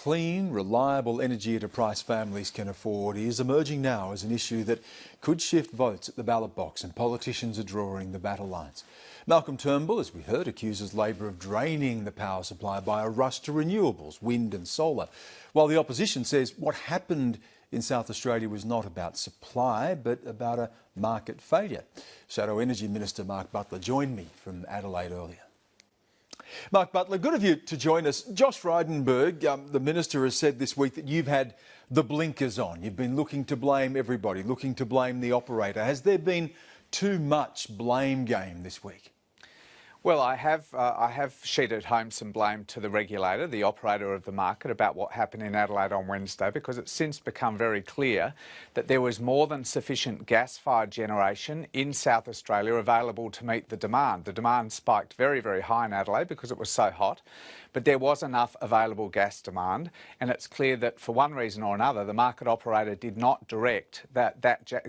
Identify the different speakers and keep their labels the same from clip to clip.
Speaker 1: Clean, reliable energy at a price families can afford is emerging now as an issue that could shift votes at the ballot box, and politicians are drawing the battle lines. Malcolm Turnbull, as we heard, accuses Labor of draining the power supply by a rush to renewables, wind and solar, while the opposition says what happened in South Australia was not about supply but about a market failure. Shadow Energy Minister Mark Butler joined me from Adelaide earlier. Mark Butler, good of you to join us. Josh Frydenberg, the Minister, has said this week that you've had the blinkers on. You've been looking to blame everybody, looking to blame the operator. Has there been too much blame game this week?
Speaker 2: Well, I have sheeted home some blame to the regulator, the operator of the market, about what happened in Adelaide on Wednesday, because it's since become very clear that there was more than sufficient gas-fired generation in South Australia available to meet the demand. The demand spiked very, very high in Adelaide because it was so hot, but there was enough available gas demand, and it's clear that for one reason or another, the market operator did not direct that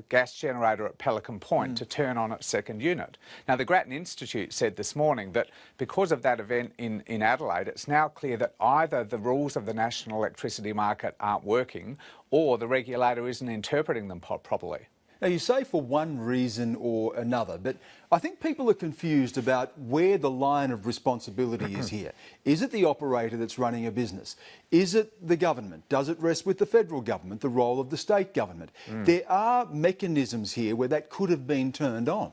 Speaker 2: gas generator at Pelican Point to turn on its second unit. Now, the Grattan Institute said this morning that because of that event in Adelaide, it's now clear that either the rules of the national electricity market aren't working or the regulator isn't interpreting them properly.
Speaker 1: Now, you say for one reason or another, but I think people are confused about where the line of responsibility is here. Is it the operator that's running a business? Is it the government? Does it rest with the federal government, the role of the state government? There are mechanisms here where that could have been turned on.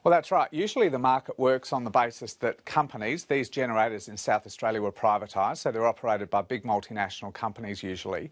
Speaker 2: Well, that's right. Usually the market works on the basis that companies, these generators in South Australia were privatised, so they're operated by big multinational companies usually.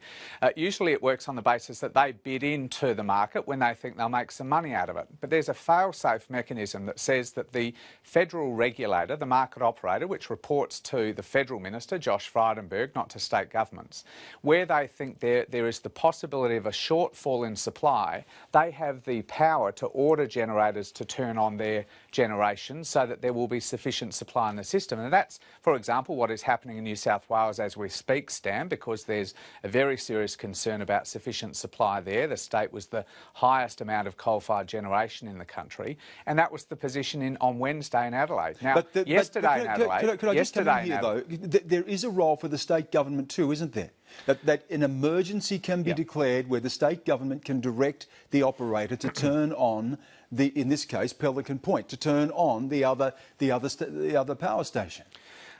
Speaker 2: Usually it works on the basis that they bid into the market when they think they'll make some money out of it. But there's a fail-safe mechanism that says that the federal regulator, the market operator, which reports to the federal minister, Josh Frydenberg, not to state governments, where they think there is the possibility of a shortfall in supply, they have the power to order generators to turn on their generation so that there will be sufficient supply in the system. And that's, for example, what is happening in New South Wales as we speak, Stan, because there's a very serious concern about sufficient supply there. The state was the highest amount of coal-fired generation in the country, and that was the position on Wednesday in Adelaide. Now, yesterday in Adelaide...
Speaker 1: Could I just come in here, though? There is a role for the state government too, isn't there? That an emergency can be declared where the state government can direct the operator to turn on in this case, Pelican Point, to turn on the other power station.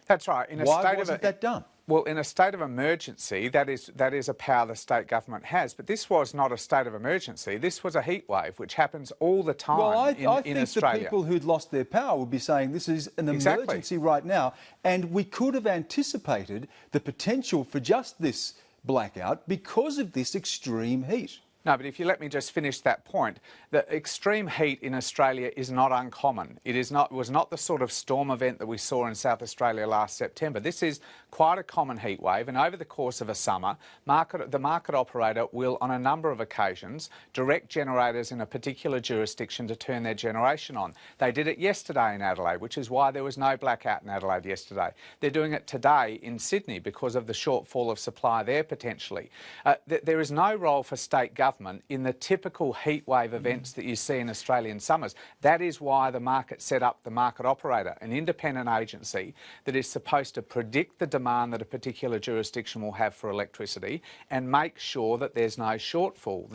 Speaker 2: That's right.
Speaker 1: Why wasn't that done?
Speaker 2: Well, in a state of emergency, that is a power the state government has. But this was not a state of emergency. This was a heat wave, which happens all the time in Australia. I think the people who'd lost their power would be saying this is an emergency right now, and we could have anticipated the potential for just this blackout because of this extreme heat. No, but if you let me just finish that point, the extreme heat in Australia is not uncommon. It was not the sort of storm event that we saw in South Australia last September. This is quite a common heat wave, and over the course of a summer, the market operator will, on a number of occasions, direct generators in a particular jurisdiction to turn their generation on. They did it yesterday in Adelaide, which is why there was no blackout in Adelaide yesterday. They're doing it today in Sydney because of the shortfall of supply there potentially. There is no role for state government in the typical heat wave events that you see in Australian summers. That is why the market set up the market operator, an independent agency that is supposed to predict the demand that a particular jurisdiction will have for electricity and make sure that there's no shortfall.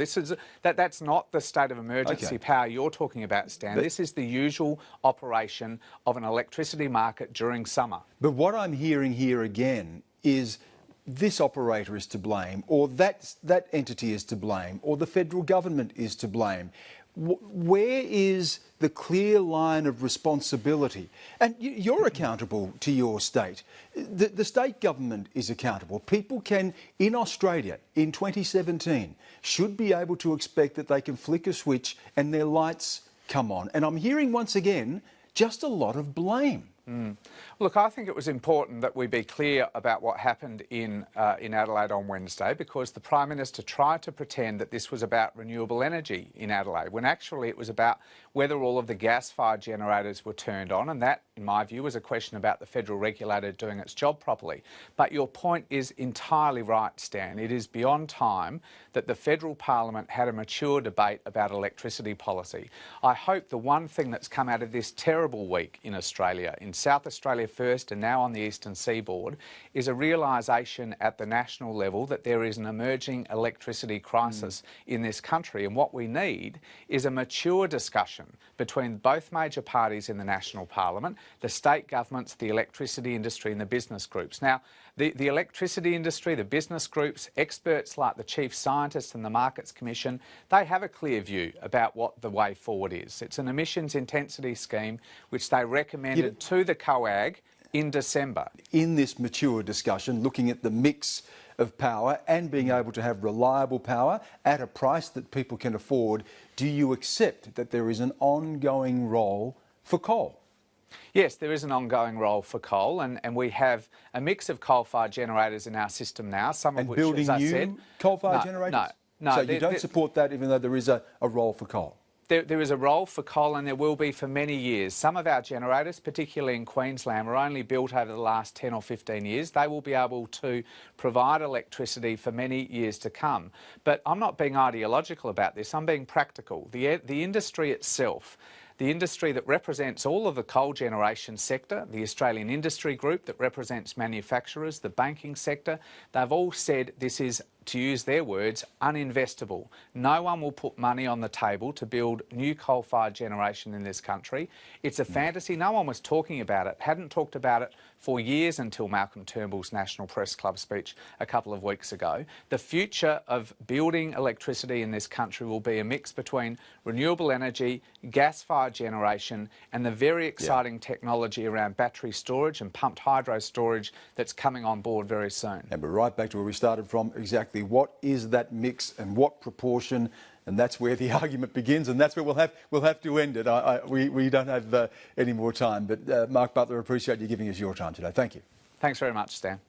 Speaker 2: That's not the state of emergency power you're talking about, Stan. This is the usual operation of an electricity market during summer.
Speaker 1: But what I'm hearing here again is this operator is to blame, or that entity is to blame, or the federal government is to blame. Where is the clear line of responsibility? And you're accountable to your state. The state government is accountable. People can, in Australia, in 2017, should be able to expect that they can flick a switch and their lights come on. And I'm hearing once again just a lot of blame.
Speaker 2: Look, I think it was important that we be clear about what happened in Adelaide on Wednesday, because the Prime Minister tried to pretend that this was about renewable energy in Adelaide, when actually it was about whether all of the gas-fired generators were turned on, and that in my view, was a question about the federal regulator doing its job properly. But your point is entirely right, Stan. It is beyond time that the federal parliament had a mature debate about electricity policy. I hope the one thing that's come out of this terrible week in Australia, in South Australia first and now on the eastern seaboard, is a realisation at the national level that there is an emerging electricity crisis in this country, and what we need is a mature discussion between both major parties in the national parliament, the state governments, the electricity industry and the business groups. Now, the electricity industry, the business groups, experts like the Chief Scientist and the Markets Commission, they have a clear view about what the way forward is. It's an emissions intensity scheme which they recommended to the COAG in December.
Speaker 1: In this mature discussion, looking at the mix of power and being able to have reliable power at a price that people can afford, do you accept that there is an ongoing role for coal?
Speaker 2: Yes, there is an ongoing role for coal, and we have a mix of coal-fired generators in our system now, some of which, as I said...
Speaker 1: building new coal-fired generators?
Speaker 2: No.
Speaker 1: So you don't support that even though there is a role for coal?
Speaker 2: There is a role for coal, and there will be for many years. Some of our generators, particularly in Queensland, were only built over the last 10 or 15 years. They will be able to provide electricity for many years to come. But I'm not being ideological about this, I'm being practical. The industry itself, the industry that represents all of the coal generation sector, the Australian Industry Group that represents manufacturers, the banking sector, they've all said this is, to use their words, uninvestable. No one will put money on the table to build new coal-fired generation in this country. It's a fantasy. No one was talking about it, hadn't talked about it for years until Malcolm Turnbull's National Press Club speech a couple of weeks ago. The future of building electricity in this country will be a mix between renewable energy, gas-fired generation and the very exciting technology around battery storage and pumped hydro storage that's coming on board very soon.
Speaker 1: And we're right back to where we started from, exactly what is that mix and what proportion, and that's where the argument begins, and that's where we'll have to end it. We don't have any more time, but Mark Butler, appreciate you giving us your time today. Thank you.
Speaker 2: Thanks very much, Stan.